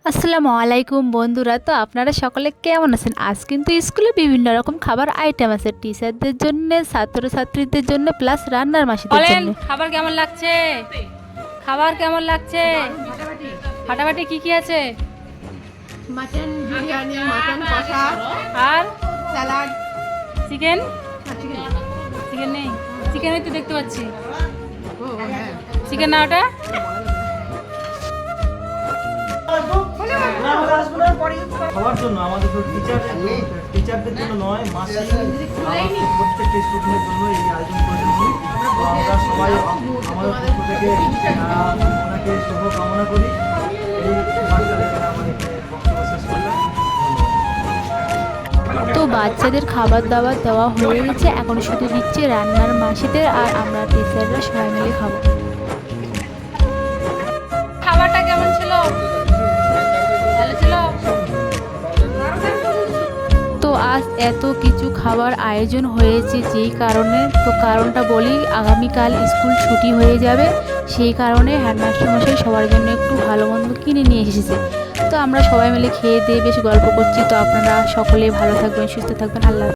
আসসালামু আলাইকুম বন্ধুরা। তো আপনারা সকলে কেমন আছেন? আজ কিন্তু স্কুলে বিভিন্ন রকম খাবার আইটেম আছে, টিচারদের জন্য, ছাত্রছাত্রীদের জন্য, প্লাস রান্নার মাসিদের বলেন জন্য। খাবার কেমন লাগছে? খাবার কেমন লাগছে? ফাটাফাটি কি কি আছে? মাটন বিরিয়ানি, মাটন কষা, আর স্যালাড, চিকেন? চিকেন। চিকেন নেই? চিকেনই তো দেখতে পাচ্ছি। ও হ্যাঁ, চিকেন না ওটা? খাওয়ার জন্য আমাদের তো টিচারদের জন্য নয়, মাসে আমাদের প্রত্যেকটা স্টুডেন্টের জন্য এই আয়োজন করেছি। তো আমরা সবাই আমাদের পক্ষ থেকে ওনাকে শুভ কামনা করি। এই বাচ্চাদের আমাদের বক্তব্য শেষ করলাম। তো বাচ্চাদের খাবার দাবার দেওয়া হয়ে গেছে, এখন শুধু দিচ্ছে রান্নার মাসিদের, আর আমরা টিচাররা সবাই মিলে খাবো। খাবারটা কেমন ছিল? ভালো ছিল? তো আজ এত কিছু খাবার আয়োজন হয়েছে যেই কারণে, তো কারণটা বলি, আগামীকাল স্কুল ছুটি হয়ে যাবে, সেই কারণে হেডমাস্টার মশাই সবার জন্য একটু ভালো মন্দ কিনে নিয়ে এসেছে। তো আমরা সবাই মিলে খেয়ে দিয়ে বেশ গল্প করছি। তো আপনারা সকলেই ভালো থাকবেন, সুস্থ থাকবেন। আল্লাহ।